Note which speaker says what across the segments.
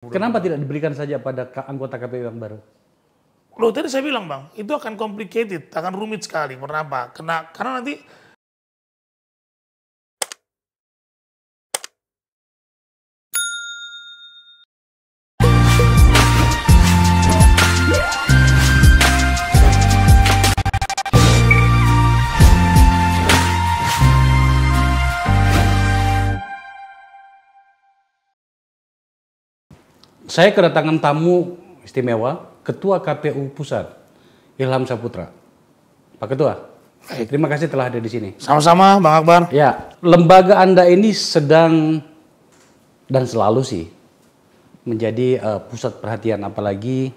Speaker 1: Kenapa tidak diberikan saja pada anggota KPU yang baru?
Speaker 2: Loh, tadi saya bilang Bang, itu akan complicated, akan rumit sekali. Kenapa? Karena nanti
Speaker 1: Saya kedatangan tamu istimewa, Ketua KPU Pusat, Ilham Saputra. Pak Ketua, terima kasih telah ada di sini.
Speaker 2: sama-sama Bang Akbar.
Speaker 1: Ya, lembaga Anda ini sedang dan selalu sih menjadi pusat perhatian, apalagi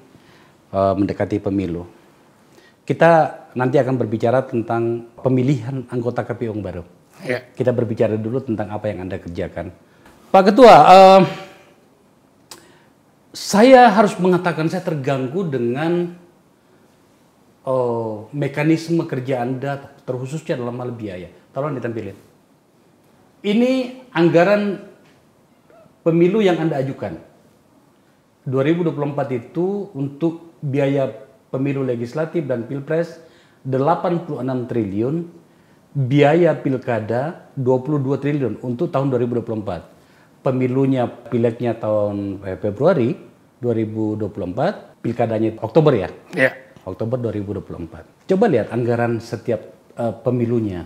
Speaker 1: mendekati pemilu. Kita nanti akan berbicara tentang pemilihan anggota KPU yang baru.
Speaker 2: Ya.
Speaker 1: Kita berbicara dulu tentang apa yang Anda kerjakan. Pak Ketua, saya harus mengatakan saya terganggu dengan mekanisme kerja Anda, terkhususnya dalam hal biaya. Tolong ditampilin. Ini anggaran pemilu yang Anda ajukan. 2024 itu untuk biaya pemilu legislatif dan pilpres 86 triliun, biaya pilkada 22 triliun untuk tahun 2024. Pemilunya, pileknya tahun Februari 2024, pilkadanya Oktober ya?
Speaker 2: Ya.
Speaker 1: Oktober 2024. Coba lihat anggaran setiap pemilunya.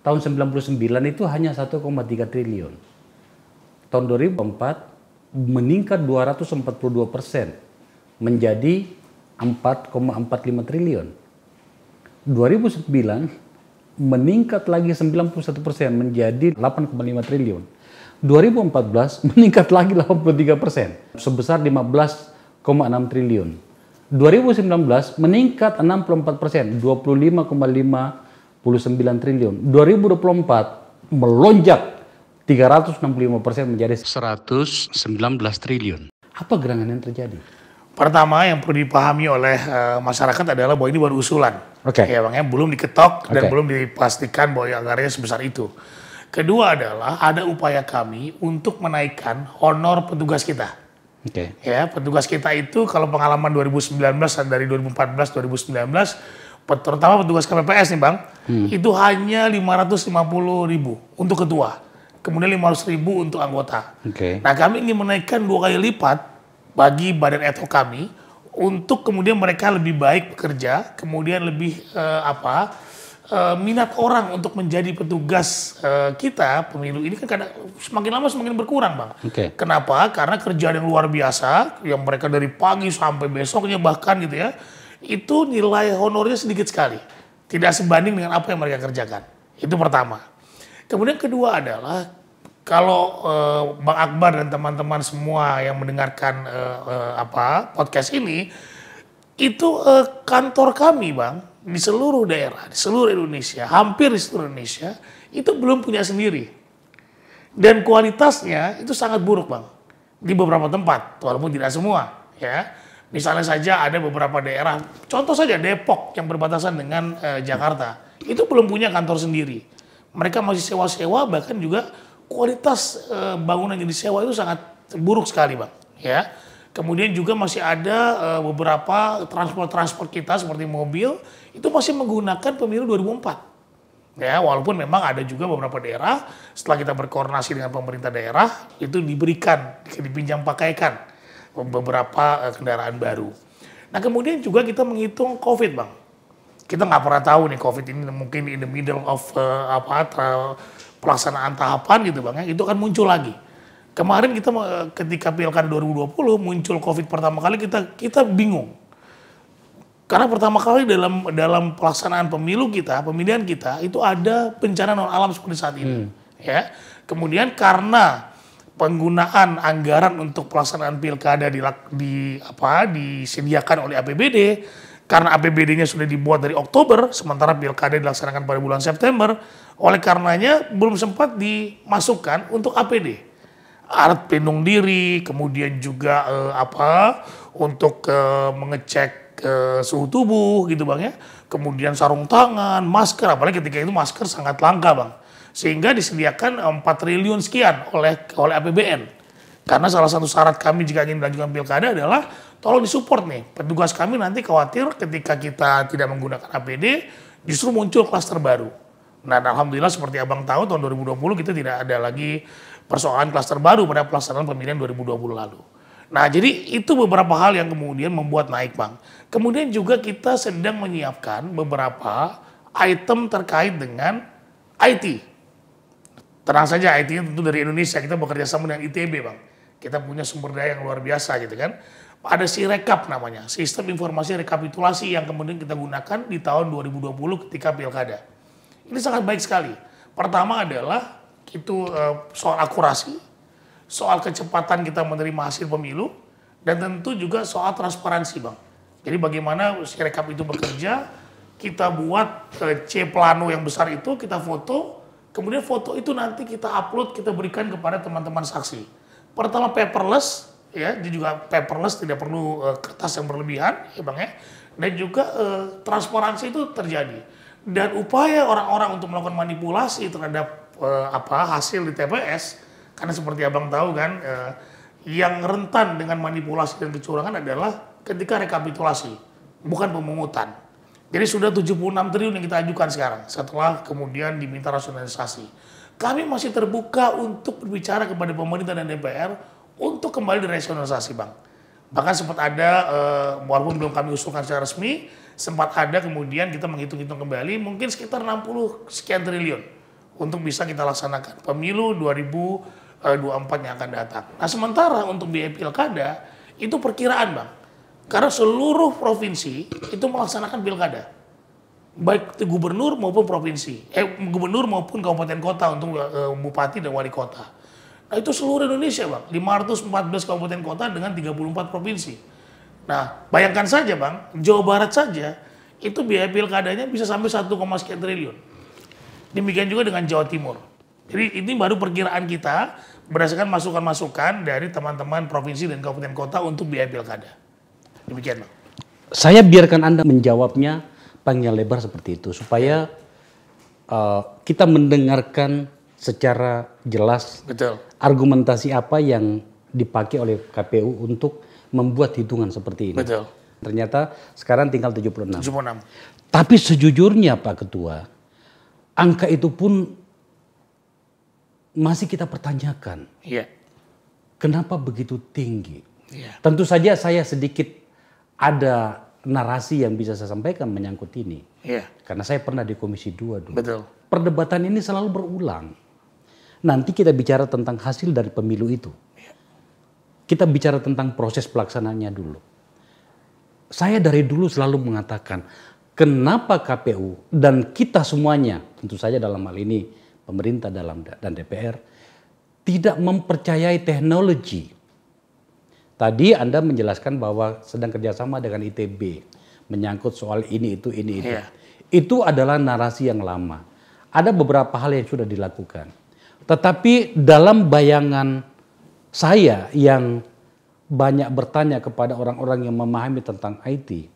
Speaker 1: Tahun 99 itu hanya 1,3 triliun. Tahun 2004 meningkat 242% menjadi 4,45 triliun. 2009 meningkat lagi 91% menjadi 8,5 triliun. 2014 meningkat lagi 83%, sebesar 15,6 triliun. 2019 meningkat 64%, 25,59 triliun. 2024 melonjak 365% menjadi 119 triliun. Apa gerangan yang terjadi?
Speaker 2: Pertama yang perlu dipahami oleh masyarakat adalah bahwa ini baru usulan.
Speaker 1: Oke.
Speaker 2: Ya Bang, ya, belum diketok dan
Speaker 1: Oke.
Speaker 2: belum dipastikan bahwa anggarannya sebesar itu. Kedua adalah ada upaya kami untuk menaikkan honor petugas kita.
Speaker 1: Oke.
Speaker 2: Ya, petugas kita itu kalau pengalaman 2019 dari 2014 2019 terutama petugas KPPS nih Bang, itu hanya 550.000 untuk ketua. Kemudian 500.000 untuk anggota.
Speaker 1: Oke.
Speaker 2: Nah, kami ingin menaikkan 2 kali lipat bagi badan ad hoc kami untuk kemudian mereka lebih baik bekerja, kemudian lebih minat orang untuk menjadi petugas kita pemilu ini kan kadang semakin lama semakin berkurang Bang.
Speaker 1: Oke.
Speaker 2: Kenapa? Karena kerjaan yang luar biasa yang mereka dari pagi sampai besoknya bahkan gitu ya, itu nilai honornya sedikit sekali, tidak sebanding dengan apa yang mereka kerjakan. Itu pertama. Kemudian kedua adalah kalau Bang Akbar dan teman-teman semua yang mendengarkan podcast ini, itu kantor kami Bang di seluruh daerah, di seluruh Indonesia, hampir di seluruh Indonesia itu belum punya sendiri. Dan kualitasnya itu sangat buruk Bang. Di beberapa tempat, walaupun tidak semua ya. Misalnya saja ada beberapa daerah, contoh saja Depok yang berbatasan dengan Jakarta, itu belum punya kantor sendiri. Mereka masih sewa-sewa, bahkan juga kualitas bangunan yang disewa itu sangat buruk sekali Bang ya. Kemudian juga masih ada beberapa transport kita seperti mobil itu masih menggunakan pemilu 2004. Ya, walaupun memang ada juga beberapa daerah setelah kita berkoordinasi dengan pemerintah daerah itu dipinjam pakaikan beberapa kendaraan baru. Nah, kemudian juga kita menghitung COVID, Bang. Kita nggak pernah tahu nih COVID ini mungkin in the middle of pelaksanaan tahapan gitu, Bang ya. Itu akan muncul lagi. Kemarin kita ketika pilkada 2020 muncul COVID pertama kali kita bingung. Karena pertama kali dalam pelaksanaan pemilihan kita itu ada bencana non alam seperti saat ini. Ya. Kemudian karena penggunaan anggaran untuk pelaksanaan pilkada disediakan oleh APBD, karena APBD-nya sudah dibuat dari Oktober, sementara pilkada dilaksanakan pada bulan September, oleh karenanya belum sempat dimasukkan untuk APD. Alat pelindung diri, kemudian juga untuk mengecek suhu tubuh gitu Bang ya. Kemudian sarung tangan, masker, apalagi ketika itu masker sangat langka Bang. Sehingga disediakan 4 triliun sekian oleh APBN. Karena salah satu syarat kami jika ingin melanjutkan pilkada adalah tolong disupport nih. Petugas kami nanti khawatir ketika kita tidak menggunakan APD justru muncul klaster baru. Nah, alhamdulillah seperti Abang tahu tahun 2020 kita tidak ada lagi persoalan klaster baru pada pelaksanaan pemilihan 2020 lalu. Nah, jadi itu beberapa hal yang kemudian membuat naik, Bang. Kemudian juga kita sedang menyiapkan beberapa item terkait dengan IT. Tenang saja, IT tentu dari Indonesia, kita bekerja sama dengan ITB, Bang. Kita punya sumber daya yang luar biasa gitu kan. Ada Sirekap namanya, sistem informasi rekapitulasi yang kemudian kita gunakan di tahun 2020 ketika pilkada. Ini sangat baik sekali. Pertama adalah itu soal akurasi, soal kecepatan kita menerima hasil pemilu, dan tentu juga soal transparansi, Bang. Jadi bagaimana Sirekap itu bekerja, kita buat C plano yang besar itu, kita foto, kemudian foto itu nanti kita upload, kita berikan kepada teman-teman saksi. Pertama paperless, ya, dia juga paperless, tidak perlu kertas yang berlebihan, ya Bang ya. Dan juga transparansi itu terjadi. Dan upaya orang-orang untuk melakukan manipulasi terhadap hasil di TPS, karena seperti Abang tahu kan, yang rentan dengan manipulasi dan kecurangan adalah ketika rekapitulasi, bukan pemungutan. Jadi sudah 76 triliun yang kita ajukan sekarang, setelah kemudian diminta rasionalisasi. Kami masih terbuka untuk berbicara kepada pemerintah dan DPR untuk kembali dirasionalisasi, Bang. Bahkan sempat ada, walaupun belum kami usulkan secara resmi, sempat ada kemudian kita menghitung-hitung kembali mungkin sekitar 60 sekian triliun untuk bisa kita laksanakan pemilu 2024 yang akan datang. Nah, sementara untuk biaya pilkada itu perkiraan, Bang. Karena seluruh provinsi itu melaksanakan pilkada. Baik gubernur maupun provinsi, gubernur maupun kabupaten kota untuk bupati dan wali kota. Nah, itu seluruh Indonesia, Bang. 514 kabupaten kota dengan 34 provinsi. Nah, bayangkan saja, Bang, Jawa Barat saja itu biaya pilkadanya bisa sampai 1, sekian triliun. Demikian juga dengan Jawa Timur. Jadi ini baru perkiraan kita berdasarkan masukan-masukan dari teman-teman provinsi dan kabupaten kota untuk biaya pilkada. Demikian, Bang.
Speaker 1: Saya biarkan Anda menjawabnya panjang lebar seperti itu supaya kita mendengarkan secara jelas.
Speaker 2: Betul.
Speaker 1: Argumentasi apa yang dipakai oleh KPU untuk membuat hitungan seperti ini.
Speaker 2: Betul.
Speaker 1: Ternyata sekarang tinggal 76.
Speaker 2: 76.
Speaker 1: Tapi sejujurnya Pak Ketua, angka itu pun masih kita pertanyakan.
Speaker 2: Iya.
Speaker 1: Kenapa begitu tinggi?
Speaker 2: Iya.
Speaker 1: Tentu saja saya sedikit ada narasi yang bisa saya sampaikan menyangkut ini.
Speaker 2: Iya.
Speaker 1: Karena saya pernah di Komisi 2 dulu.
Speaker 2: Betul.
Speaker 1: Perdebatan ini selalu berulang. Nanti kita bicara tentang hasil dari pemilu itu.
Speaker 2: Iya.
Speaker 1: Kita bicara tentang proses pelaksanaannya dulu. Saya dari dulu selalu mengatakan, kenapa KPU dan kita semuanya, tentu saja dalam hal ini pemerintah dan DPR, tidak mempercayai teknologi. Tadi Anda menjelaskan bahwa sedang kerjasama dengan ITB, menyangkut soal ini, itu.
Speaker 2: Iya.
Speaker 1: Itu adalah narasi yang lama. Ada beberapa hal yang sudah dilakukan. Tetapi dalam bayangan saya yang banyak bertanya kepada orang-orang yang memahami tentang IT,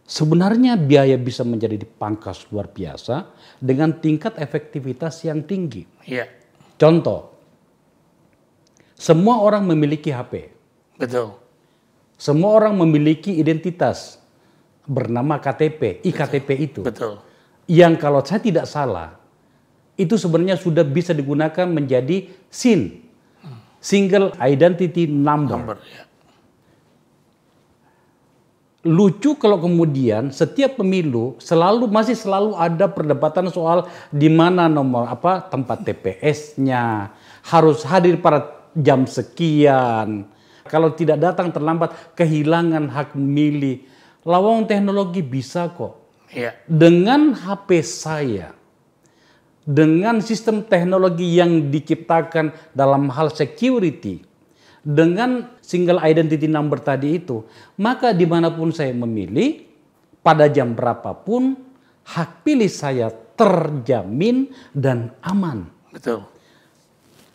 Speaker 1: sebenarnya biaya bisa menjadi dipangkas luar biasa dengan tingkat efektivitas yang tinggi.
Speaker 2: Iya.
Speaker 1: Contoh, semua orang memiliki HP.
Speaker 2: Betul.
Speaker 1: Semua orang memiliki identitas bernama KTP, iktp itu.
Speaker 2: Betul.
Speaker 1: Yang kalau saya tidak salah, itu sebenarnya sudah bisa digunakan menjadi SIN, Single Identity Number.
Speaker 2: Ya.
Speaker 1: Lucu kalau kemudian setiap pemilu masih selalu ada perdebatan soal di mana nomor tempat TPS-nya, harus hadir pada jam sekian. Kalau tidak datang terlambat, kehilangan hak memilih. Lawang teknologi bisa kok.
Speaker 2: Iya.
Speaker 1: Dengan HP saya, dengan sistem teknologi yang diciptakan dalam hal security, dengan single identity number tadi itu, maka dimanapun saya memilih, pada jam berapapun, hak pilih saya terjamin dan aman.
Speaker 2: Betul.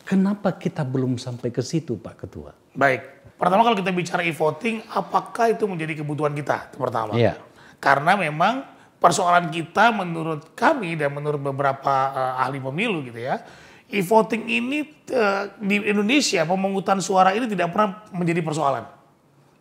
Speaker 1: Kenapa kita belum sampai ke situ, Pak Ketua?
Speaker 2: Baik. Pertama kalau kita bicara e-voting, apakah itu menjadi kebutuhan kita? Itu pertama.
Speaker 1: Iya.
Speaker 2: Karena memang persoalan kita menurut kami dan menurut beberapa ahli pemilu gitu ya, E-voting ini di Indonesia pemungutan suara ini tidak pernah menjadi persoalan.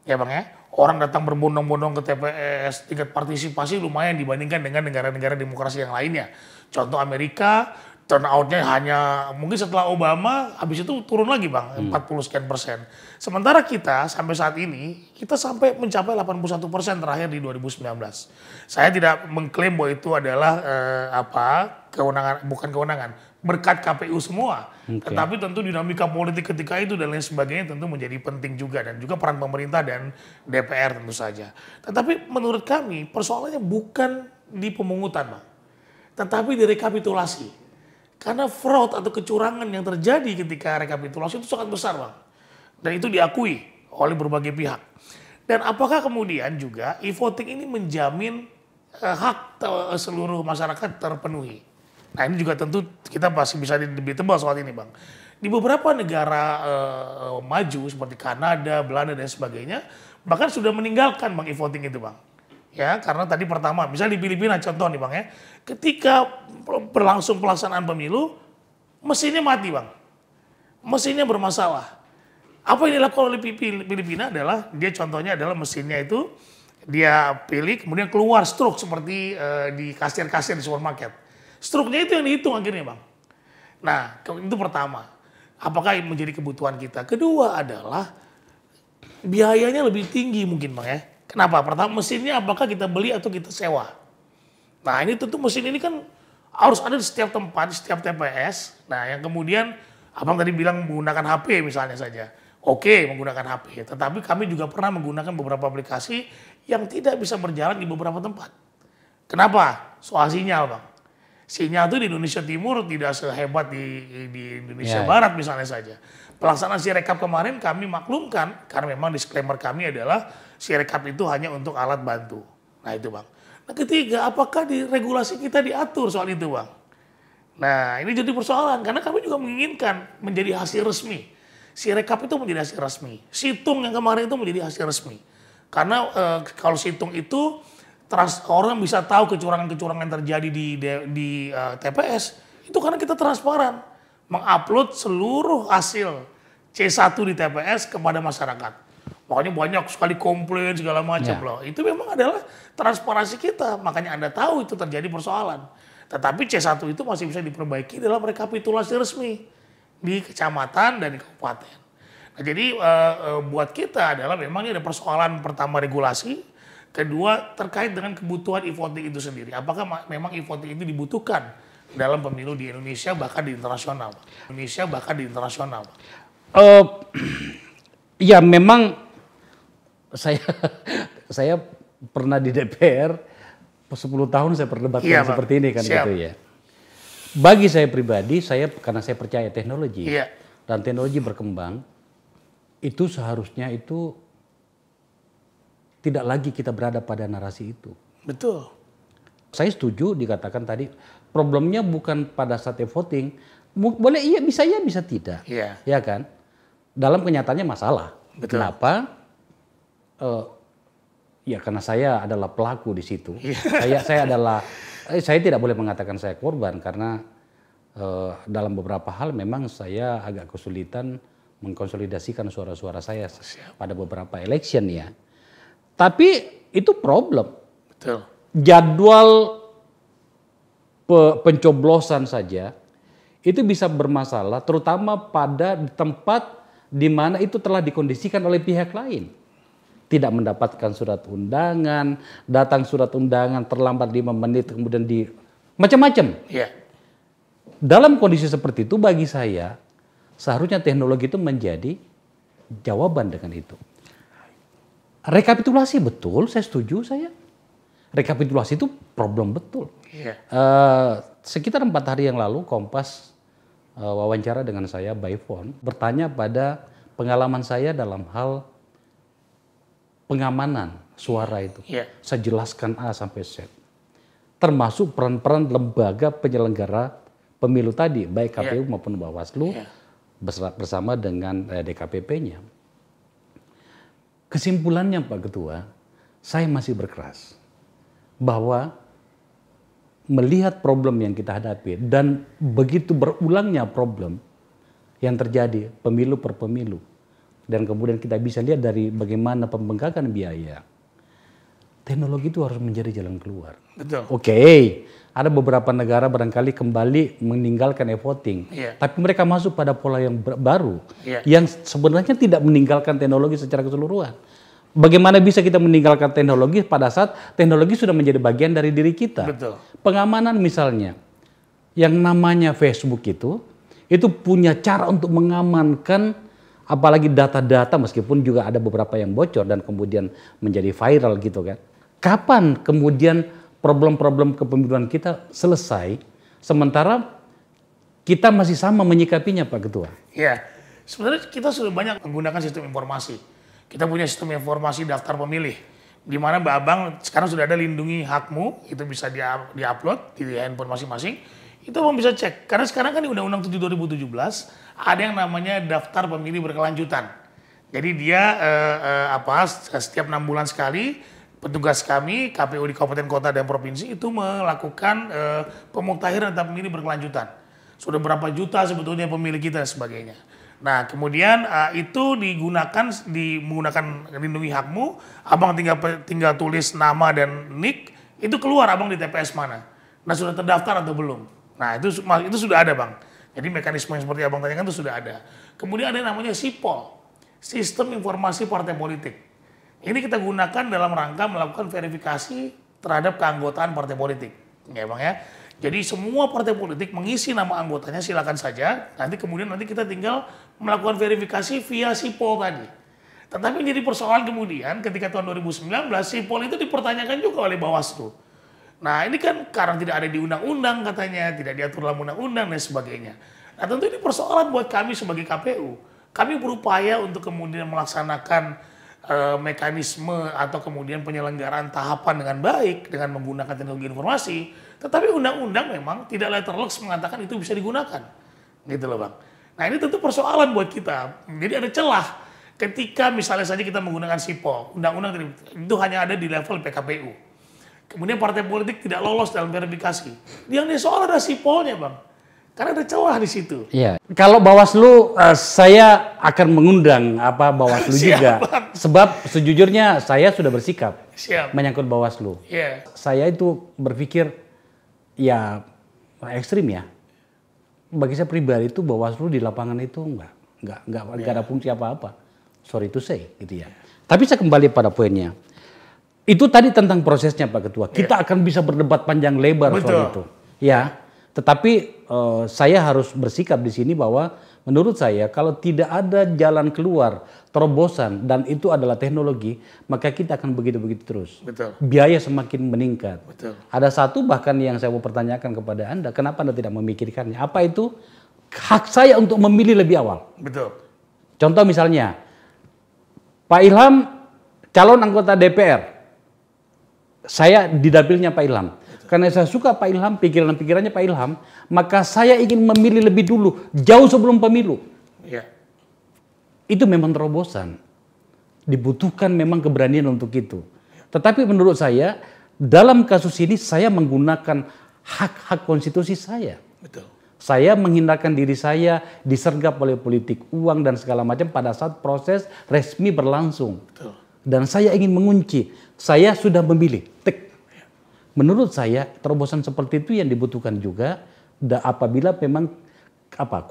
Speaker 2: Ya Bang ya, orang datang berbondong-bondong ke TPS, tingkat partisipasi lumayan dibandingkan dengan negara-negara demokrasi yang lainnya. Contoh Amerika, turnoutnya hanya mungkin setelah Obama, habis itu turun lagi Bang, 40 sekian persen. Sementara kita sampai saat ini, kita sampai mencapai 81% terakhir di 2019. Saya tidak mengklaim bahwa itu adalah kewenangan, bukan kewenangan, berkat KPU semua. Tetapi tentu dinamika politik ketika itu dan lain sebagainya tentu menjadi penting juga. Dan juga peran pemerintah dan DPR tentu saja. Tetapi menurut kami persoalannya bukan di pemungutan Bang, tetapi di rekapitulasi. Karena fraud atau kecurangan yang terjadi ketika rekapitulasi itu sangat besar Bang. Dan itu diakui oleh berbagai pihak. Dan apakah kemudian juga e-voting ini menjamin hak seluruh masyarakat terpenuhi? Nah ini juga tentu kita masih bisa debatable soal ini Bang. Di beberapa negara maju seperti Kanada, Belanda dan sebagainya, bahkan sudah meninggalkan Bang e-voting itu Bang. Ya karena tadi pertama, misalnya di Filipina contoh nih Bang ya, ketika berlangsung pelaksanaan pemilu, mesinnya mati Bang. Mesinnya bermasalah. Apa yang dilakukan oleh Filipina adalah, dia contohnya adalah mesinnya itu, dia pilih kemudian keluar stroke seperti di kasir-kasir di supermarket. Struknya itu yang dihitung akhirnya Bang. Nah itu pertama. Apakah menjadi kebutuhan kita? Kedua adalah biayanya lebih tinggi mungkin Bang ya. Kenapa? Pertama mesinnya apakah kita beli atau kita sewa? Nah ini tentu mesin ini kan harus ada di setiap tempat, di setiap TPS. Nah yang kemudian Abang tadi bilang menggunakan HP misalnya saja. Oke menggunakan HP. Tetapi kami juga pernah menggunakan beberapa aplikasi yang tidak bisa berjalan di beberapa tempat. Kenapa? Soal sinyal Bang. Sinyal itu di Indonesia Timur tidak sehebat di Indonesia Barat misalnya saja. Pelaksanaan Sirekap kemarin kami maklumkan karena memang disclaimer kami adalah Sirekap itu hanya untuk alat bantu. Nah itu Bang. Nah ketiga, apakah di regulasi kita diatur soal itu Bang? Nah ini jadi persoalan karena kami juga menginginkan menjadi hasil resmi. Sirekap itu menjadi hasil resmi. Situng yang kemarin itu menjadi hasil resmi. Karena kalau situng itu orang bisa tahu kecurangan-kecurangan yang terjadi di TPS itu karena kita transparan mengupload seluruh hasil C1 di TPS kepada masyarakat. Makanya banyak sekali komplain segala macam loh. Itu memang adalah transparansi kita. Makanya Anda tahu itu terjadi persoalan. Tetapi C1 itu masih bisa diperbaiki dalam rekapitulasi resmi di kecamatan dan di kabupaten. Nah, jadi buat kita adalah memang ini ada persoalan pertama regulasi. Kedua, terkait dengan kebutuhan e-voting itu sendiri. Apakah memang e-voting itu dibutuhkan dalam pemilu di Indonesia bahkan di internasional? Indonesia bahkan di internasional.
Speaker 1: Ya memang saya pernah di DPR 10 tahun saya perdebatkan seperti ini kan gitu ya. Bagi saya pribadi, karena saya percaya teknologi dan teknologi berkembang, itu seharusnya itu tidak lagi kita berada pada narasi itu.
Speaker 2: Betul.
Speaker 1: Saya setuju dikatakan tadi, problemnya bukan pada saat voting. Boleh iya, bisa tidak. Ya kan? Dalam kenyataannya masalah.
Speaker 2: Betul.
Speaker 1: Kenapa? Ya karena saya adalah pelaku di situ. Saya tidak boleh mengatakan saya korban karena dalam beberapa hal memang saya agak kesulitan mengkonsolidasikan suara-suara saya pada beberapa election ya. Tapi itu problem.
Speaker 2: Betul.
Speaker 1: Jadwal pencoblosan saja itu bisa bermasalah, terutama pada tempat di mana itu telah dikondisikan oleh pihak lain. Tidak mendapatkan surat undangan, datang surat undangan terlambat 5 menit, kemudian macam-macam. Dalam kondisi seperti itu bagi saya, seharusnya teknologi itu menjadi jawaban dengan itu. Rekapitulasi betul, saya setuju saya. Rekapitulasi itu problem betul. Sekitar 4 hari yang lalu Kompas wawancara dengan saya by phone, bertanya pada pengalaman saya dalam hal pengamanan suara itu. Saya jelaskan A sampai Z. Termasuk peran-peran lembaga penyelenggara pemilu tadi, baik KPU maupun Bawaslu bersama dengan DKPP-nya. Kesimpulannya Pak Ketua, saya masih berkeras bahwa melihat problem yang kita hadapi dan begitu berulangnya problem yang terjadi pemilu per pemilu, dan kemudian kita bisa lihat dari bagaimana pembengkakan biaya, teknologi itu harus menjadi jalan keluar.
Speaker 2: Betul.
Speaker 1: Oke, ada beberapa negara barangkali kembali meninggalkan e-voting, tapi mereka masuk pada pola yang baru, yang sebenarnya tidak meninggalkan teknologi secara keseluruhan. Bagaimana bisa kita meninggalkan teknologi pada saat teknologi sudah menjadi bagian dari diri kita?
Speaker 2: Betul.
Speaker 1: Pengamanan misalnya, yang namanya Facebook itu punya cara untuk mengamankan apalagi data-data, meskipun juga ada beberapa yang bocor dan kemudian menjadi viral gitu kan. Kapan kemudian problem-problem kepemiluan kita selesai, sementara kita masih sama menyikapinya, Pak Ketua?
Speaker 2: Ya, sebenarnya kita sudah banyak menggunakan sistem informasi. Kita punya sistem informasi daftar pemilih, di mana Mbak Abang sekarang sudah ada lindungi hakmu, itu bisa diupload di handphone masing-masing. Itu Abang bisa cek, karena sekarang kan di Undang-Undang 7 2017 ada yang namanya daftar pemilih berkelanjutan. Jadi dia setiap 6 bulan sekali petugas kami KPU di kabupaten kota dan provinsi itu melakukan pemuktahiran data pemilih berkelanjutan. Sudah berapa juta sebetulnya pemilih kita dan sebagainya. Nah kemudian itu menggunakan lindungi hakmu, Abang tinggal tulis nama dan nik, itu keluar Abang di TPS mana. Nah sudah terdaftar atau belum. Nah itu sudah ada Bang. Jadi mekanisme yang seperti Abang tanyakan itu sudah ada. Kemudian ada yang namanya SIPOL, Sistem Informasi Partai Politik. Ini kita gunakan dalam rangka melakukan verifikasi terhadap keanggotaan partai politik. Ya Bang ya. Jadi semua partai politik mengisi nama anggotanya silakan saja. Nanti kita tinggal melakukan verifikasi via SIPOL tadi. Tetapi jadi persoalan kemudian ketika tahun 2019 SIPOL itu dipertanyakan juga oleh Bawaslu. Nah ini kan karena tidak ada di undang-undang katanya, tidak diatur dalam undang-undang dan sebagainya. Nah tentu ini persoalan buat kami sebagai KPU. Kami berupaya untuk kemudian melaksanakan mekanisme atau kemudian penyelenggaraan tahapan dengan baik dengan menggunakan teknologi informasi. Tetapi undang-undang memang tidak letterless mengatakan itu bisa digunakan. Gitu loh Bang. Nah ini tentu persoalan buat kita. Jadi ada celah ketika misalnya saja kita menggunakan SIPOL. Undang-undang itu hanya ada di level PKPU. Kemudian partai politik tidak lolos dalam verifikasi. Yang disoal ada SIPOL-nya Bang. Karena ada celah di situ.
Speaker 1: Iya. Kalau Bawaslu, saya akan mengundang Bawaslu juga.
Speaker 2: Bang.
Speaker 1: Sebab sejujurnya saya sudah bersikap menyangkut Bawaslu.
Speaker 2: Yeah.
Speaker 1: Saya itu berpikir ya ekstrim ya. Bagi saya pribadi itu Bawaslu di lapangan itu nggak ada fungsi apa-apa. Sorry to say gitu ya. Tapi saya kembali pada poinnya. Itu tadi tentang prosesnya Pak Ketua. Kita akan bisa berdebat panjang lebar soal itu. Ya. Tetapi saya harus bersikap di sini bahwa menurut saya kalau tidak ada jalan keluar, terobosan dan itu adalah teknologi, maka kita akan begitu-begitu terus.
Speaker 2: Betul.
Speaker 1: Biaya semakin meningkat.
Speaker 2: Betul.
Speaker 1: Ada satu bahkan yang saya mau pertanyakan kepada Anda, kenapa Anda tidak memikirkannya? Apa itu? Hak saya untuk memilih lebih awal.
Speaker 2: Betul.
Speaker 1: Contoh misalnya, Pak Ilham calon anggota DPR. Saya di dapilnya Pak Ilham. Karena saya suka Pak Ilham, pikiran-pikirannya Pak Ilham, maka saya ingin memilih lebih dulu, jauh sebelum pemilu.
Speaker 2: Ya.
Speaker 1: Itu memang terobosan. Dibutuhkan memang keberanian untuk itu. Tetapi menurut saya, dalam kasus ini saya menggunakan hak-hak konstitusi saya.
Speaker 2: Betul.
Speaker 1: Saya menghindarkan diri saya disergap oleh politik uang dan segala macam pada saat proses resmi berlangsung.
Speaker 2: Betul.
Speaker 1: Dan saya ingin mengunci, saya sudah memilih. Menurut saya terobosan seperti itu yang dibutuhkan juga apabila memang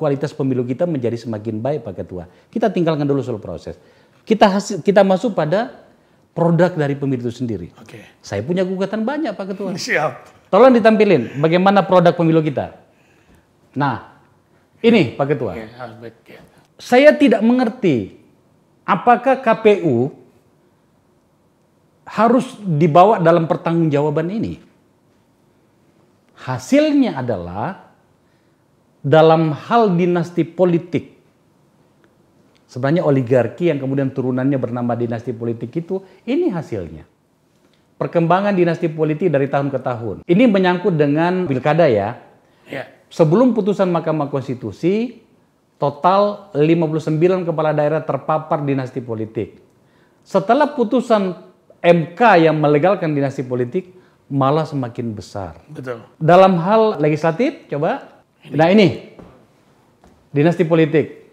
Speaker 1: kualitas pemilu kita menjadi semakin baik Pak Ketua. Kita tinggalkan dulu soal proses. Kita masuk pada produk dari pemilu itu sendiri.
Speaker 2: Oke.
Speaker 1: Saya punya gugatan banyak Pak Ketua.
Speaker 2: Siap.
Speaker 1: Tolong ditampilin bagaimana produk pemilu kita. Nah, ini Pak Ketua. Saya tidak mengerti apakah KPU harus dibawa dalam pertanggungjawaban ini. Hasilnya adalah dalam hal dinasti politik. Sebenarnya oligarki yang kemudian turunannya bernama dinasti politik itu, ini hasilnya. Perkembangan dinasti politik dari tahun ke tahun. Ini menyangkut dengan pilkada ya. Sebelum putusan Mahkamah Konstitusi, total 59 kepala daerah terpapar dinasti politik. Setelah putusan MK yang melegalkan dinasti politik, malah semakin besar.
Speaker 2: Betul.
Speaker 1: Dalam hal legislatif, coba. Nah ini, dinasti politik.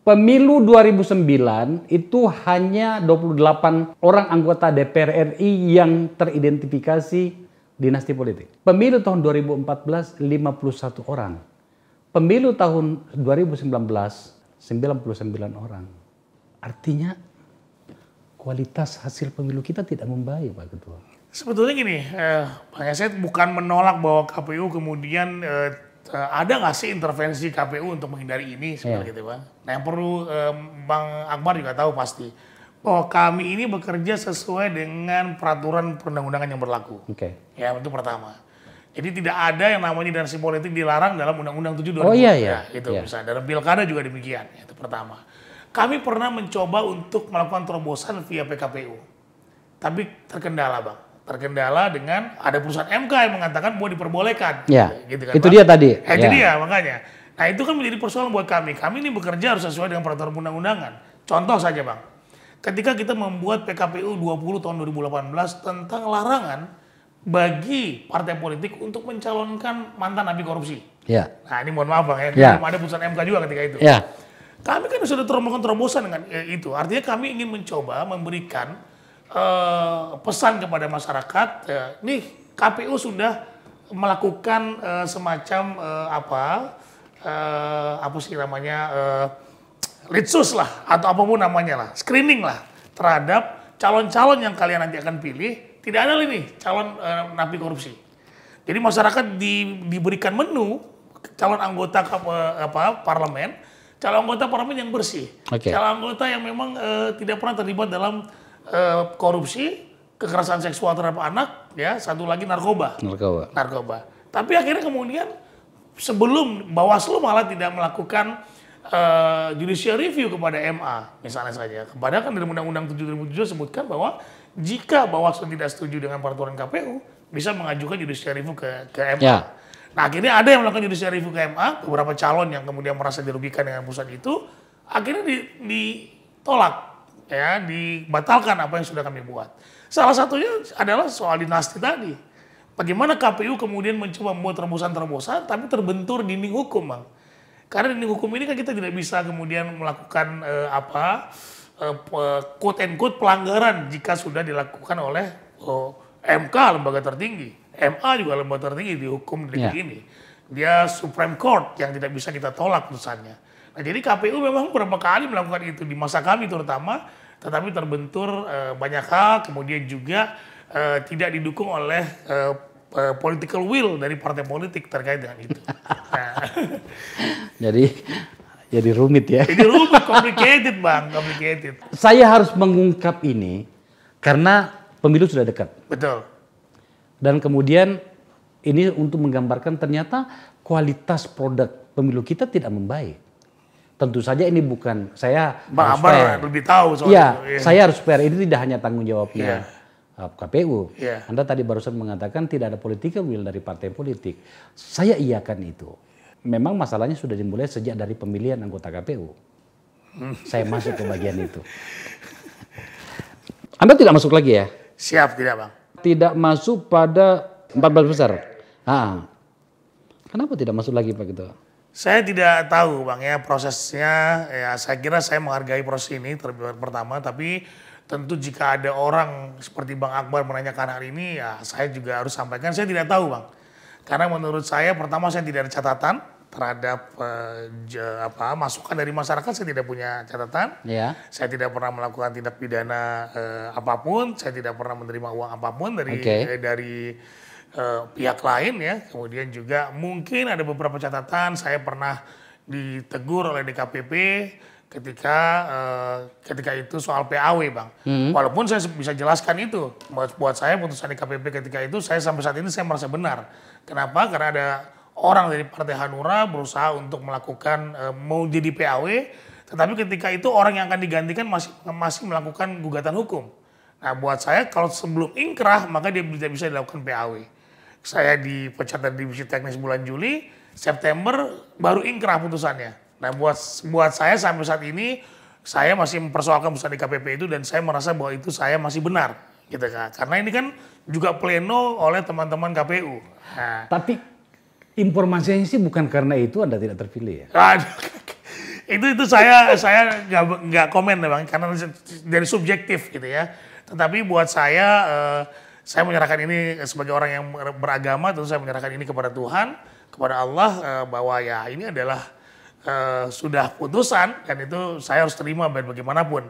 Speaker 1: Pemilu 2009 itu hanya 28 orang anggota DPR RI yang teridentifikasi dinasti politik. Pemilu tahun 2014, 51 orang. Pemilu tahun 2019, 99 orang. Artinya kualitas hasil pemilu kita tidak membaik, Pak Ketua.
Speaker 2: Sebetulnya gini, Bang Yaset bukan menolak bahwa KPU kemudian ada nggak sih intervensi KPU untuk menghindari ini sebenarnya gitu, Bang. Nah yang perlu Bang Akbar juga tahu pasti bahwa kami ini bekerja sesuai dengan peraturan perundang-undangan yang berlaku. Ya itu pertama. Jadi tidak ada yang namanya dinasti politik dilarang dalam Undang-Undang 7 2000.
Speaker 1: Oh iya.
Speaker 2: Ya, itu misalnya dalam pilkada juga demikian. Itu pertama. Kami pernah mencoba untuk melakukan terobosan via PKPU, tapi terkendala, Bang. Terkendala dengan ada putusan MK yang mengatakan bahwa diperbolehkan.
Speaker 1: Ya,
Speaker 2: gitu kan,
Speaker 1: itu
Speaker 2: Bang?
Speaker 1: dia tadi.
Speaker 2: Itu dia makanya. Nah itu kan menjadi persoalan buat kami. Kami ini bekerja harus sesuai dengan peraturan undang-undangan. Contoh saja, Bang. Ketika kita membuat PKPU 20 tahun 2018 tentang larangan bagi partai politik untuk mencalonkan mantan napi korupsi.
Speaker 1: Ya.
Speaker 2: Nah ini mohon maaf, Bang ya. Belum ada putusan MK juga ketika itu.
Speaker 1: Ya.
Speaker 2: Kami kan sudah melakukan terobosan dengan itu. Artinya kami ingin mencoba memberikan pesan kepada masyarakat, nih KPU sudah melakukan semacam apa sih namanya litsus lah atau apapun namanya lah, screening lah terhadap calon-calon yang kalian nanti akan pilih. Tidak ada nih calon napi korupsi. Jadi masyarakat diberikan menu calon anggota parlemen, calon anggota parlemen yang bersih, calon anggota yang memang tidak pernah terlibat dalam korupsi, kekerasan seksual terhadap anak, ya, satu lagi narkoba. Tapi akhirnya kemudian sebelum Bawaslu malah tidak melakukan judicial review kepada MA, misalnya saja. Padahal kan dalam Undang-Undang 7 2007 sebutkan bahwa jika Bawaslu tidak setuju dengan peraturan KPU, bisa mengajukan judicial review ke MA. Ya. Nah akhirnya ada yang melakukan judicial review ke MA, beberapa calon yang kemudian merasa dirugikan dengan putusan itu, akhirnya ditolak. Ya, dibatalkan apa yang sudah kami buat. Salah satunya adalah soal dinasti tadi. Bagaimana KPU kemudian mencoba membuat terobosan-terobosan tapi terbentur dinding hukum, Bang. Karena dinding hukum ini kan kita tidak bisa kemudian melakukan quote and quote pelanggaran jika sudah dilakukan oleh MK, lembaga tertinggi. MA juga lembaga tertinggi di hukum di negeri ini. Dia Supreme Court yang tidak bisa kita tolak putusannya. Nah, jadi KPU memang beberapa kali melakukan itu di masa kami terutama, tetapi terbentur banyak hal, kemudian juga tidak didukung oleh political will dari partai politik terkait dengan itu. Nah.
Speaker 1: Jadi rumit ya.
Speaker 2: Jadi rumit, complicated, Bang, complicated.
Speaker 1: Saya harus mengungkap ini karena pemilu sudah dekat.
Speaker 2: Betul.
Speaker 1: Dan kemudian ini untuk menggambarkan ternyata kualitas produk pemilu kita tidak membaik. Tentu saja ini bukan saya
Speaker 2: Bang Akbar lebih tahu soal itu.
Speaker 1: Ya, saya harus fair. Ini tidak hanya tanggung jawabnya KPU. Anda tadi barusan mengatakan tidak ada political will dari partai politik. Saya iakan itu. Memang masalahnya sudah dimulai sejak dari pemilihan anggota KPU. Saya masuk ke bagian itu. Anda tidak masuk lagi ya?
Speaker 2: Siap, tidak, Bang.
Speaker 1: Tidak masuk pada 14 besar. Kenapa tidak masuk lagi, Pak Ketua?
Speaker 2: Saya tidak tahu, Bang, ya prosesnya. Ya saya kira saya menghargai proses ini terlebih pertama, tapi tentu jika ada orang seperti Bang Akbar menanyakan hal ini, ya saya juga harus sampaikan saya tidak tahu, Bang. Karena menurut saya pertama saya tidak ada catatan terhadap masukan dari masyarakat, saya tidak punya catatan. Saya tidak pernah melakukan tindak pidana apapun, saya tidak pernah menerima uang apapun dari pihak lain ya. Kemudian juga mungkin ada beberapa catatan saya pernah ditegur oleh DKPP ketika itu soal PAW, Bang. Walaupun saya bisa jelaskan itu buat saya putusan DKPP ketika itu saya sampai saat ini saya merasa benar. Kenapa? Karena ada orang dari Partai Hanura berusaha untuk melakukan mau jadi PAW, tetapi ketika itu orang yang akan digantikan masih melakukan gugatan hukum. Nah buat saya kalau sebelum ingkrah maka dia tidak bisa dilakukan PAW. Saya dipecat dari divisi teknis bulan Juli, September baru ingkrah putusannya. Nah buat saya sampai saat ini saya masih mempersoalkan putusan DKPP itu dan saya merasa bahwa itu saya masih benar gitu kan. Karena ini kan juga pleno oleh teman-teman KPU. Nah,
Speaker 1: Tapi informasinya sih bukan karena itu Anda tidak terpilih ya.
Speaker 2: aduh, itu saya nggak komen ya Bang, karena dari subjektif gitu ya. Tetapi buat saya menyerahkan ini sebagai orang yang beragama, tentu saya menyerahkan ini kepada Tuhan, kepada Allah, bahwa ya ini adalah sudah putusan dan itu saya harus terima bagaimanapun.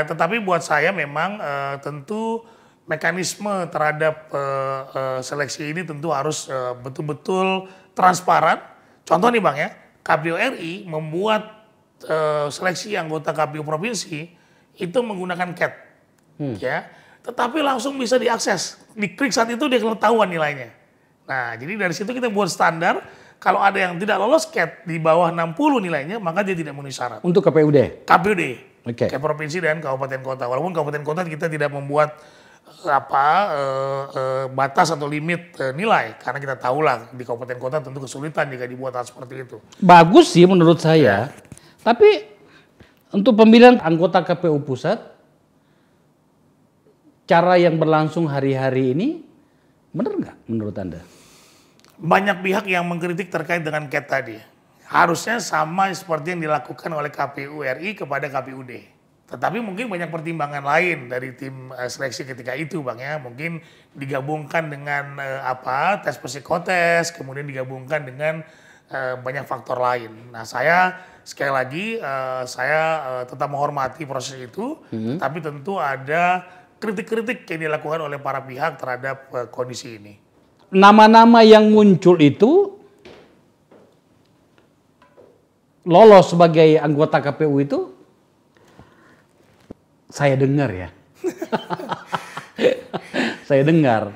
Speaker 2: Tetapi buat saya memang tentu mekanisme terhadap seleksi ini tentu harus betul-betul transparan. Contoh nih Bang ya, KPU RI membuat seleksi anggota KPU provinsi itu menggunakan CAT, ya, tetapi langsung bisa diakses, diklik saat itu dia ketahuan nilainya. Nah, jadi dari situ kita buat standar, kalau ada yang tidak lolos CAT di bawah 60 nilainya, maka dia tidak memenuhi syarat.
Speaker 1: Untuk KPUD?
Speaker 2: KPUD,
Speaker 1: Oke.
Speaker 2: kayak provinsi dan kabupaten kota. Walaupun kabupaten kota kita tidak membuat batas atau limit nilai, karena kita tahulah di kabupaten kota tentu kesulitan jika dibuat hal seperti itu.
Speaker 1: Bagus sih menurut saya. Tapi untuk pemilihan anggota KPU pusat, cara yang berlangsung hari-hari ini benar nggak menurut Anda?
Speaker 2: Banyak pihak yang mengkritik terkait dengan CAT tadi. Harusnya sama seperti yang dilakukan oleh KPU RI kepada KPUD. Tetapi mungkin banyak pertimbangan lain dari tim seleksi ketika itu Bang ya. Mungkin digabungkan dengan tes psikotes, kemudian digabungkan dengan banyak faktor lain. Nah saya sekali lagi saya tetap menghormati proses itu. Tapi tentu ada kritik-kritik yang dilakukan oleh para pihak terhadap kondisi ini.
Speaker 1: Nama-nama yang muncul itu lolos sebagai anggota KPU itu saya dengar ya. Saya dengar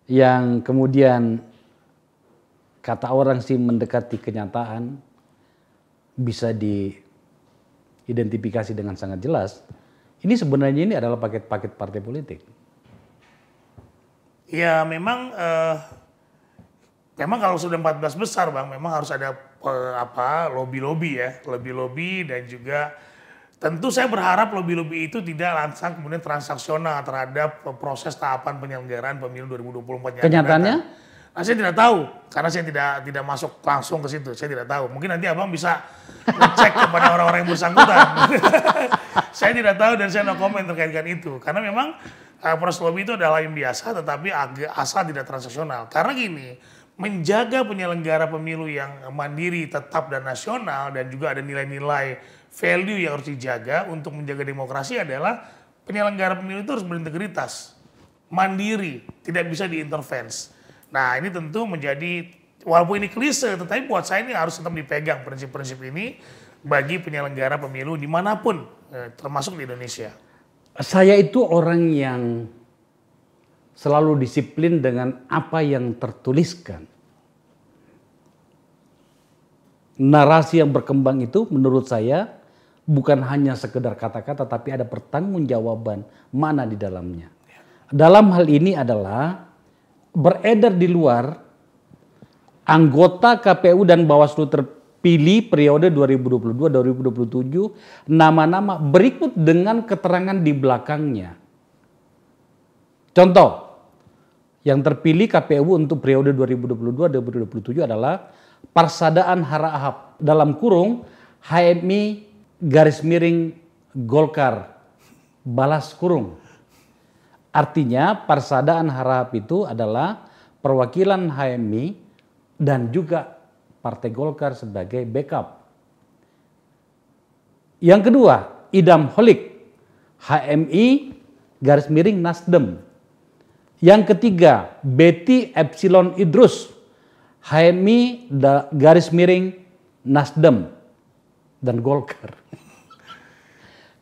Speaker 1: yang kemudian kata orang sih mendekati kenyataan, bisa diidentifikasi dengan sangat jelas. Ini sebenarnya ini adalah paket-paket partai politik.
Speaker 2: Ya memang kalau sudah 14 besar Bang, memang harus ada lobby-lobby ya, lobby-lobby, dan juga tentu saya berharap lobby-lobby itu tidak langsung kemudian transaksional terhadap proses tahapan penyelenggaraan pemilu 2024 yang
Speaker 1: Kenyataannya?
Speaker 2: Nah, saya tidak tahu karena saya tidak masuk langsung ke situ. Saya tidak tahu. Mungkin nanti Abang bisa ngecek kepada orang-orang yang bersangkutan. Saya tidak tahu dan saya no comment terkait dengan itu. Karena memang proses lobby itu adalah yang biasa, tetapi asal tidak transaksional. Karena gini, menjaga penyelenggara pemilu yang mandiri, tetap dan nasional, dan juga ada nilai-nilai value yang harus dijaga untuk menjaga demokrasi adalah penyelenggara pemilu itu harus berintegritas, mandiri, tidak bisa diintervensi. Nah ini tentu menjadi, walaupun ini klise, tetapi buat saya ini harus tetap dipegang prinsip-prinsip ini bagi penyelenggara pemilu dimanapun, termasuk di Indonesia.
Speaker 1: Saya itu orang yang selalu disiplin dengan apa yang tertuliskan. Narasi yang berkembang itu menurut saya bukan hanya sekedar kata-kata, tapi ada pertanggungjawaban mana di dalamnya. Dalam hal ini adalah beredar di luar anggota KPU dan Bawaslu terpilih periode 2022-2027 nama-nama berikut dengan keterangan di belakangnya. Contoh, yang terpilih KPU untuk periode 2022-2027 adalah Parsadaan Harahap, dalam kurung HMI garis miring Golkar balas kurung. Artinya Parsadaan Harahap itu adalah perwakilan HMI dan juga Partai Golkar sebagai backup. Yang kedua, Idam Holik, HMI garis miring Nasdem. Yang ketiga, Betty Epsilon Idrus, HMI garis miring Nasdem dan Golkar.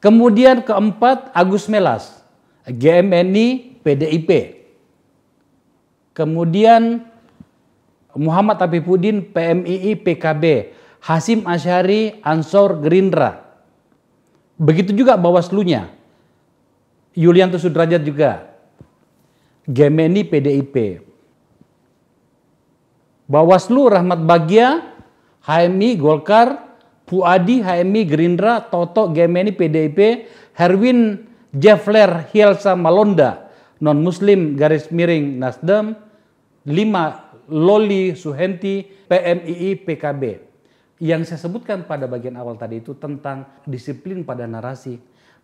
Speaker 1: Kemudian keempat, Agus Melas, GMNI PDIP. Kemudian Muhammad Afifuddin PMII PKB, Hasyim Asy'ari Ansor Gerindra. Begitu juga Bawaslunya, Yulianto Sudrajat juga, GMNI PDIP. Bawaslu Rahmat Bagja, HMI Golkar, Puadi HMI Gerindra, Toto GMNI PDIP, Herwin Jeffler Hielsa Malonda, non-Muslim garis miring Nasdem, 5 Loli Suhenti PMII PKB. Yang saya sebutkan pada bagian awal tadi itu tentang disiplin pada narasi.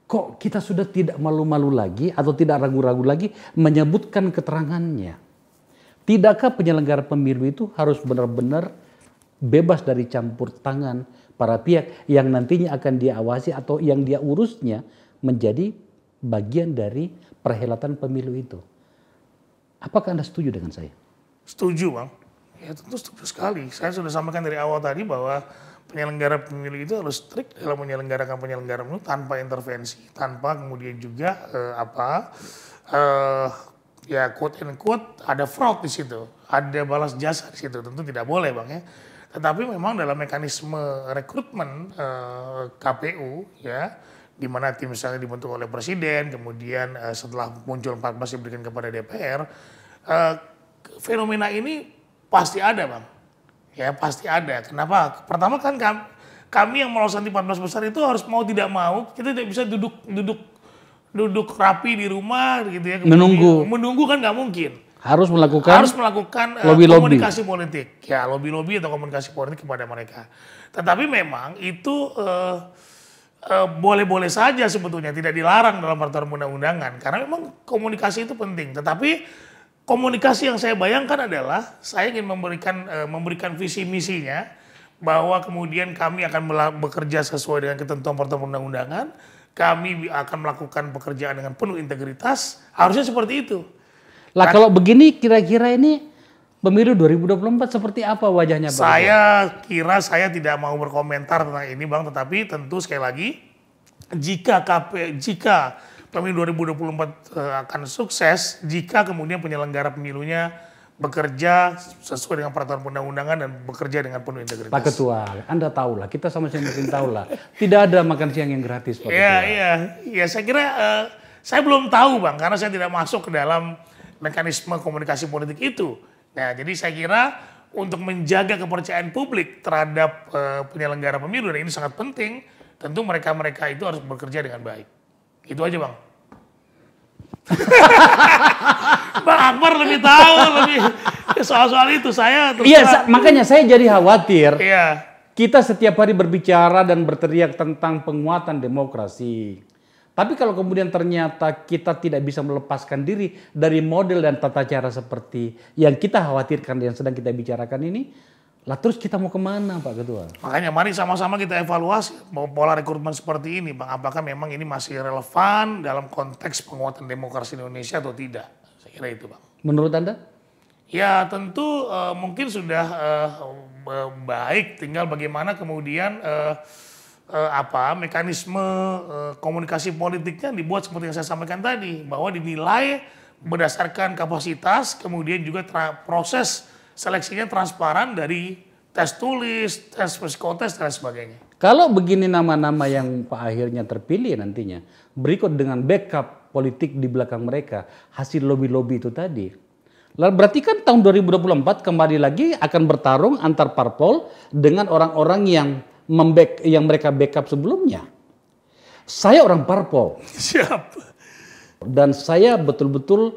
Speaker 1: Kok kita sudah tidak malu-malu lagi atau tidak ragu-ragu lagi menyebutkan keterangannya? Tidakkah penyelenggara pemilu itu harus benar-benar bebas dari campur tangan para pihak yang nantinya akan diawasi atau yang dia urusnya menjadi bagian dari perhelatan pemilu itu? Apakah Anda setuju dengan saya?
Speaker 2: Setuju, Bang. Ya tentu setuju sekali. Saya sudah sampaikan dari awal tadi bahwa penyelenggara pemilu itu harus strict dalam menyelenggarakan penyelenggara pemilu tanpa intervensi, tanpa kemudian juga ya quote and quote ada fraud di situ, ada balas jasa di situ. Tentu tidak boleh, Bang, ya. Tetapi memang dalam mekanisme rekrutmen KPU ya, di mana tim misalnya dibentuk oleh presiden, kemudian setelah muncul 14 diberikan kepada DPR, fenomena ini pasti ada, Bang. Ya pasti ada. Kenapa? Pertama kan kami yang meloloskan di 14 besar itu harus mau tidak mau kita tidak bisa duduk rapi di rumah gitu ya. Menunggu kan nggak mungkin.
Speaker 1: Harus melakukan
Speaker 2: komunikasi politik. Ya lobby atau komunikasi politik kepada mereka. Tetapi memang itu boleh-boleh saja sebetulnya, tidak dilarang dalam peraturan undang-undangan karena memang komunikasi itu penting. Tetapi komunikasi yang saya bayangkan adalah saya ingin memberikan visi misinya bahwa kemudian kami akan bekerja sesuai dengan ketentuan peraturan undang-undangan, kami akan melakukan pekerjaan dengan penuh integritas, harusnya seperti itu.
Speaker 1: Lah kalau begini kira-kira ini pemilu 2024 seperti apa wajahnya, Pak?
Speaker 2: Saya tidak mau berkomentar tentang ini, Bang, tetapi tentu sekali lagi jika pemilu 2024 akan sukses jika kemudian penyelenggara pemilunya bekerja sesuai dengan peraturan undang-undangan dan bekerja dengan penuh integritas.
Speaker 1: Pak Ketua, Anda tahu lah, kita sama-sama mungkin tahu lah, tidak ada makan siang yang gratis, Pak Ketua.
Speaker 2: Iya, saya kira saya belum tahu, Bang, karena saya tidak masuk ke dalam mekanisme komunikasi politik itu. Nah, jadi saya kira untuk menjaga kepercayaan publik terhadap penyelenggara pemilu, dan ini sangat penting, tentu mereka-mereka itu harus bekerja dengan baik. Itu aja, Bang. Bang Akbar lebih tahu soal-soal itu.
Speaker 1: Iya, makanya saya jadi khawatir.
Speaker 2: Iya.
Speaker 1: Kita setiap hari berbicara dan berteriak tentang penguatan demokrasi. Tapi kalau kemudian ternyata kita tidak bisa melepaskan diri dari model dan tata cara seperti yang kita khawatirkan, yang sedang kita bicarakan ini, lah terus kita mau kemana, Pak Ketua?
Speaker 2: Makanya mari sama-sama kita evaluasi pola rekrutmen seperti ini, Bang. Apakah memang ini masih relevan dalam konteks penguatan demokrasi Indonesia atau tidak? Saya kira itu, Bang.
Speaker 1: Menurut Anda?
Speaker 2: Ya tentu mungkin sudah baik, tinggal bagaimana kemudian mekanisme komunikasi politiknya dibuat seperti yang saya sampaikan tadi, bahwa dinilai berdasarkan kapasitas, kemudian juga proses seleksinya transparan dari tes tulis, tes psikotes dan sebagainya.
Speaker 1: Kalau begini nama-nama yang akhirnya terpilih nantinya, berikut dengan backup politik di belakang mereka, hasil lobby-lobby itu tadi. Lalu berarti kan tahun 2024 kembali lagi akan bertarung antar parpol dengan orang-orang yang mereka backup sebelumnya. Saya orang parpol.
Speaker 2: Siap.
Speaker 1: Dan saya betul-betul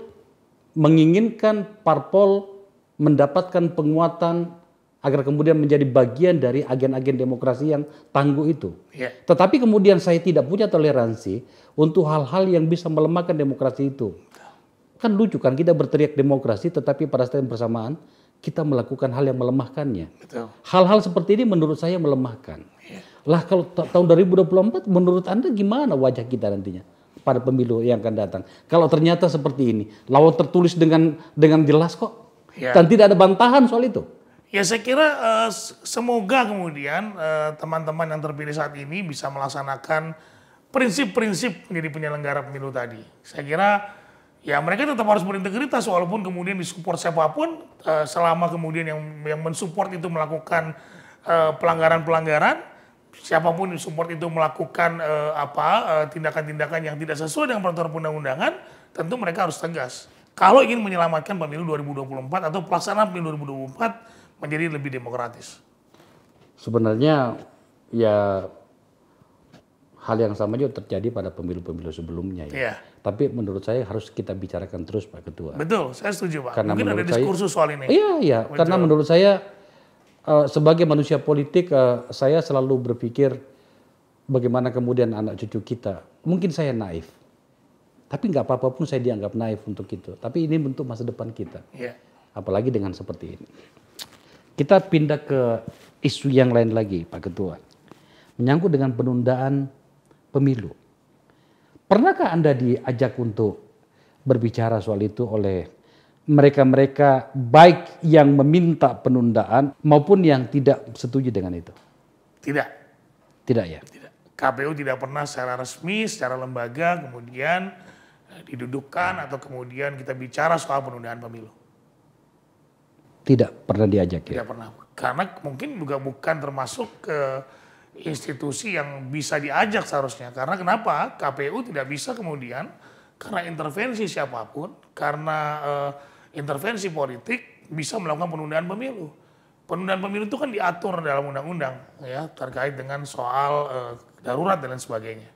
Speaker 1: menginginkan parpol mendapatkan penguatan agar kemudian menjadi bagian dari agen-agen demokrasi yang tangguh itu.
Speaker 2: Yeah.
Speaker 1: Tetapi kemudian saya tidak punya toleransi untuk hal-hal yang bisa melemahkan demokrasi itu. Kan lucu kan kita berteriak demokrasi tetapi pada saat yang bersamaan kita melakukan hal yang melemahkannya.
Speaker 2: Betul.
Speaker 1: Hal-hal seperti ini menurut saya melemahkan. Yeah. Lah kalau tahun 2024 menurut Anda gimana wajah kita nantinya pada pemilu yang akan datang? Kalau ternyata seperti ini, lawan tertulis dengan jelas kok. Yeah. Dan tidak ada bantahan soal itu.
Speaker 2: Ya saya kira semoga kemudian teman-teman yang terpilih saat ini bisa melaksanakan prinsip-prinsip menjadi penyelenggara pemilu tadi. Saya kira ya mereka tetap harus berintegritas walaupun kemudian disupport siapapun, selama kemudian yang mensupport itu melakukan pelanggaran-pelanggaran, siapapun yang support itu melakukan tindakan-tindakan yang tidak sesuai dengan peraturan undang-undangan, tentu mereka harus tegas. Kalau ingin menyelamatkan pemilu 2024 atau pelaksanaan pemilu 2024 menjadi lebih demokratis.
Speaker 1: Sebenarnya ya hal yang sama juga terjadi pada pemilu-pemilu sebelumnya ya.
Speaker 2: Iya.
Speaker 1: Tapi menurut saya harus kita bicarakan terus Pak Ketua.
Speaker 2: Betul, saya setuju Pak.
Speaker 1: Karena
Speaker 2: Mungkin ada
Speaker 1: menurut saya-
Speaker 2: diskursus soal ini.
Speaker 1: Iya, karena menurut saya sebagai manusia politik saya selalu berpikir bagaimana kemudian anak cucu kita. Mungkin saya naif, tapi nggak apa-apa pun saya dianggap naif untuk itu. Tapi ini untuk masa depan kita,
Speaker 2: Iya.
Speaker 1: apalagi dengan seperti ini. Kita pindah ke isu yang lain lagi, Pak Ketua, menyangkut dengan penundaan pemilu. Pernahkah Anda diajak untuk berbicara soal itu oleh mereka-mereka baik yang meminta penundaan maupun yang tidak setuju dengan itu?
Speaker 2: Tidak.
Speaker 1: Tidak ya?
Speaker 2: Tidak. KPU tidak pernah secara resmi, secara lembaga kemudian didudukkan atau kemudian kita bicara soal penundaan pemilu.
Speaker 1: Tidak pernah diajak ya?
Speaker 2: Tidak pernah. Karena mungkin juga bukan termasuk ke institusi yang bisa diajak seharusnya. Karena kenapa? KPU tidak bisa kemudian karena intervensi siapapun, karena intervensi politik bisa melakukan penundaan pemilu. Penundaan pemilu itu kan diatur dalam undang-undang ya terkait dengan soal darurat dan lain sebagainya.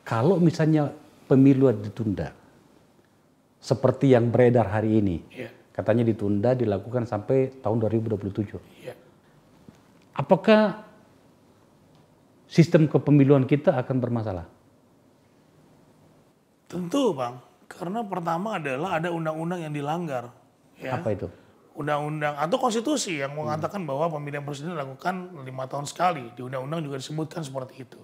Speaker 1: Kalau misalnya pemilu ditunda, seperti yang beredar hari ini,
Speaker 2: Iya.
Speaker 1: katanya ditunda dilakukan sampai tahun 2027.
Speaker 2: Iya.
Speaker 1: Apakah sistem kepemiluan kita akan bermasalah?
Speaker 2: Tentu Bang, karena pertama adalah ada undang-undang yang dilanggar. Ya.
Speaker 1: Apa itu?
Speaker 2: Undang-undang atau konstitusi yang mengatakan bahwa pemilihan presiden dilakukan 5 tahun sekali. Di undang-undang juga disebutkan seperti itu.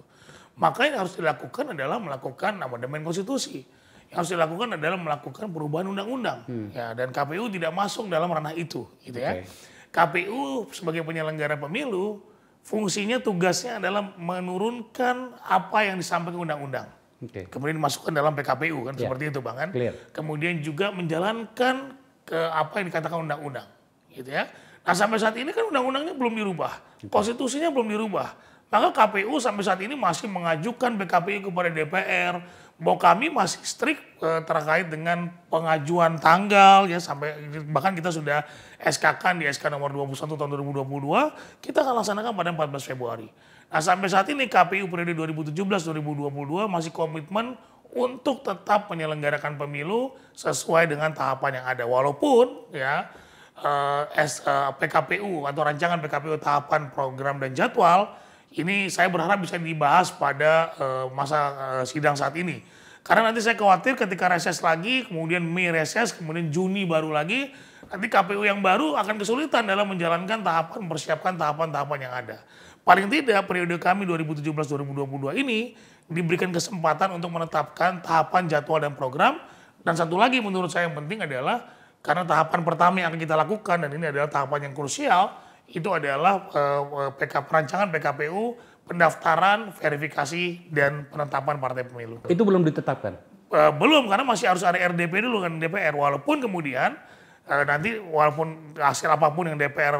Speaker 2: Maka yang harus dilakukan adalah melakukan amandemen konstitusi. Yang harus dilakukan adalah melakukan perubahan undang-undang. Ya, dan KPU tidak masuk dalam ranah itu, gitu ya. KPU sebagai penyelenggara pemilu, fungsinya tugasnya adalah menurunkan apa yang disampaikan undang-undang. Kemudian dimasukkan dalam PKPU kan seperti itu Bang kan.
Speaker 1: Clear.
Speaker 2: Kemudian juga menjalankan ke apa yang dikatakan undang-undang, gitu ya. Nah sampai saat ini kan undang-undangnya belum dirubah, konstitusinya belum dirubah. Maka KPU sampai saat ini masih mengajukan PKPU kepada DPR bahwa kami masih strict terkait dengan pengajuan tanggal ya sampai bahkan kita sudah SK-kan di SK nomor 21 tahun 2022 kita akan laksanakan pada 14 Februari. Nah sampai saat ini KPU periode 2017-2022 masih komitmen untuk tetap menyelenggarakan pemilu sesuai dengan tahapan yang ada. Walaupun ya PKPU atau rancangan PKPU tahapan program dan jadwal ini saya berharap bisa dibahas pada masa sidang saat ini. Karena nanti saya khawatir ketika reses lagi, kemudian Mei reses, kemudian Juni baru lagi, nanti KPU yang baru akan kesulitan dalam menjalankan tahapan, mempersiapkan tahapan-tahapan yang ada. Paling tidak periode kami 2017-2022 ini diberikan kesempatan untuk menetapkan tahapan jadwal dan program. Dan satu lagi menurut saya yang penting adalah karena tahapan pertama yang akan kita lakukan dan ini adalah tahapan yang krusial, itu adalah perancangan PKPU, pendaftaran, verifikasi, dan penetapan partai pemilu.
Speaker 1: Itu belum ditetapkan?
Speaker 2: Belum, karena masih harus ada RDP dulu kan DPR. Walaupun kemudian nanti walaupun hasil apapun yang DPR,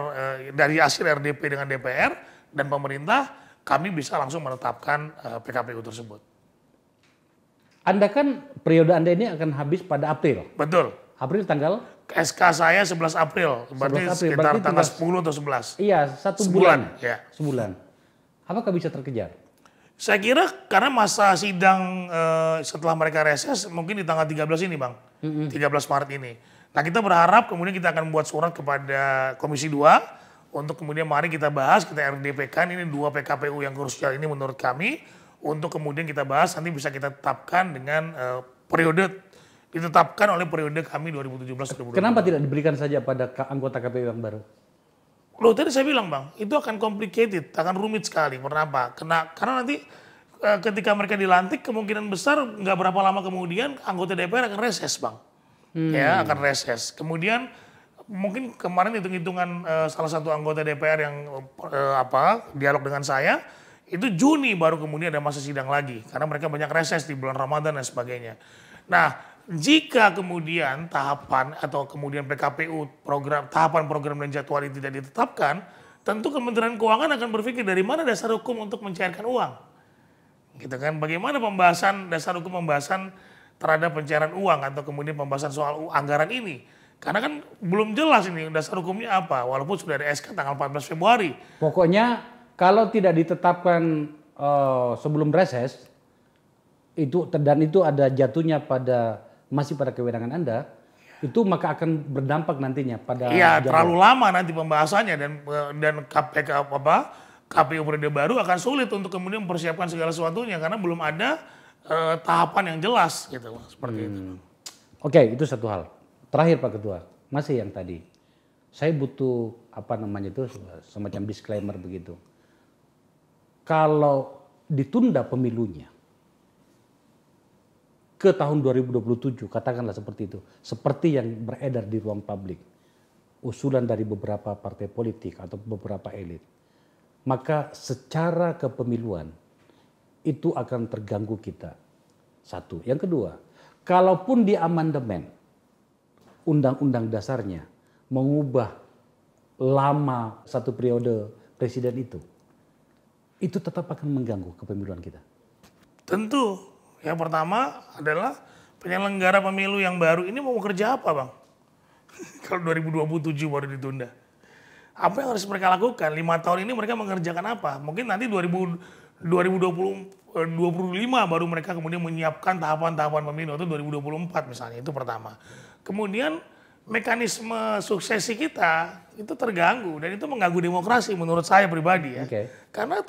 Speaker 2: dari hasil RDP dengan DPR dan pemerintah, kami bisa langsung menetapkan PKPU tersebut.
Speaker 1: Anda kan periode Anda ini akan habis pada April.
Speaker 2: Betul.
Speaker 1: April tanggal?
Speaker 2: SK saya 11 April, berarti
Speaker 1: 11 April,
Speaker 2: sekitar
Speaker 1: berarti
Speaker 2: tanggal
Speaker 1: tinggal-
Speaker 2: 10 atau 11.
Speaker 1: Iya, satu
Speaker 2: Sebulan,
Speaker 1: bulan.
Speaker 2: ya.
Speaker 1: Sebulan. Apakah bisa terkejar?
Speaker 2: Saya kira karena masa sidang setelah mereka reses mungkin di tanggal 13 ini Bang, 13 Maret ini. Nah kita berharap kemudian kita akan buat surat kepada Komisi 2 untuk kemudian mari kita bahas, kita RDP-kan ini 2 PKPU yang krusial ini menurut kami. Untuk kemudian kita bahas nanti bisa kita tetapkan dengan periode, ditetapkan oleh periode kami 2017-2022.
Speaker 1: Kenapa tidak diberikan saja pada anggota KPU yang baru?
Speaker 2: Loh tadi saya bilang Bang, itu akan complicated, akan rumit sekali. Kenapa? Karena nanti ketika mereka dilantik kemungkinan besar nggak berapa lama kemudian anggota DPR akan reses Bang. Ya akan reses. Kemudian mungkin kemarin hitung-hitungan salah satu anggota DPR yang dialog dengan saya, itu Juni baru kemudian ada masa sidang lagi. Karena mereka banyak reses di bulan Ramadan dan sebagainya. Nah jika kemudian tahapan atau kemudian PKPU tahapan program dan jadwal itu tidak ditetapkan, tentu Kementerian Keuangan akan berpikir dari mana dasar hukum untuk mencairkan uang. Gitu kan? Bagaimana dasar hukum pembahasan terhadap pencairan uang atau kemudian pembahasan soal anggaran ini. Karena kan belum jelas ini dasar hukumnya apa, walaupun sudah ada SK tanggal 14 Februari.
Speaker 1: Pokoknya kalau tidak ditetapkan sebelum reses itu dan itu ada jatuhnya masih pada kewenangan Anda, itu maka akan berdampak nantinya pada
Speaker 2: Iya,
Speaker 1: jadwal.
Speaker 2: terlalu lama nanti pembahasannya dan KPU periode baru akan sulit untuk kemudian mempersiapkan segala sesuatunya karena belum ada tahapan yang jelas gitu, seperti itu.
Speaker 1: Oke, itu satu hal. Terakhir Pak Ketua, masih yang tadi. Saya butuh semacam disclaimer begitu. Kalau ditunda pemilunya ke tahun 2027, katakanlah seperti itu. Seperti yang beredar di ruang publik. Usulan dari beberapa partai politik atau beberapa elit. Maka secara kepemiluan itu akan terganggu kita. Satu. Yang kedua, kalaupun di amandemen undang-undang dasarnya mengubah lama satu periode presiden itu tetap akan mengganggu kepemiluan kita.
Speaker 2: Tentu. Yang pertama adalah penyelenggara pemilu yang baru ini mau kerja apa, Bang? Kalau 2027 baru ditunda. Apa yang harus mereka lakukan? 5 tahun ini mereka mengerjakan apa? Mungkin nanti 2025 baru mereka kemudian menyiapkan tahapan-tahapan pemilu atau 2024 misalnya. Itu pertama. Kemudian mekanisme suksesi kita itu terganggu dan itu mengganggu demokrasi menurut saya pribadi ya. Karena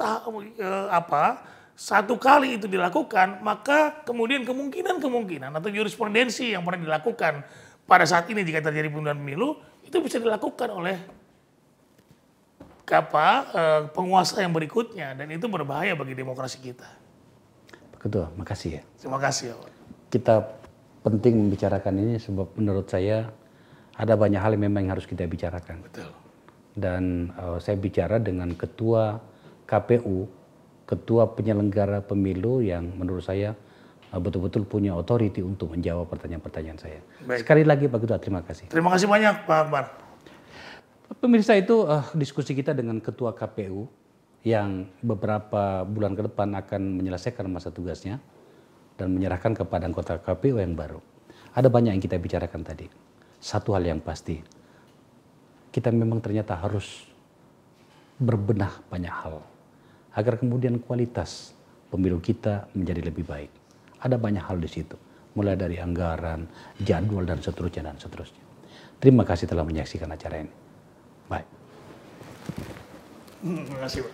Speaker 2: satu kali itu dilakukan, maka kemudian kemungkinan atau jurisprudensi yang pernah dilakukan pada saat ini jika terjadi penundaan pemilu itu bisa dilakukan oleh penguasa yang berikutnya dan itu berbahaya bagi demokrasi kita.
Speaker 1: Pak Ketua, makasih ya.
Speaker 2: Terima kasih.
Speaker 1: Kita penting membicarakan ini sebab menurut saya ada banyak hal yang memang harus kita bicarakan.
Speaker 2: Betul.
Speaker 1: Dan saya bicara dengan ketua KPU, ketua penyelenggara pemilu yang menurut saya betul-betul punya otoriti untuk menjawab pertanyaan-pertanyaan saya. Baik. Sekali lagi Pak Ketua, terima kasih.
Speaker 2: Terima kasih banyak Pak Akbar.
Speaker 1: Pemirsa, itu diskusi kita dengan ketua KPU yang beberapa bulan ke depan akan menyelesaikan masa tugasnya dan menyerahkan kepada anggota KPU yang baru. Ada banyak yang kita bicarakan tadi. Satu hal yang pasti, kita memang ternyata harus berbenah banyak hal agar kemudian kualitas pemilu kita menjadi lebih baik. Ada banyak hal di situ, mulai dari anggaran, jadwal dan seterusnya. Terima kasih telah menyaksikan acara ini. Bye.
Speaker 2: Terima kasih, Pak.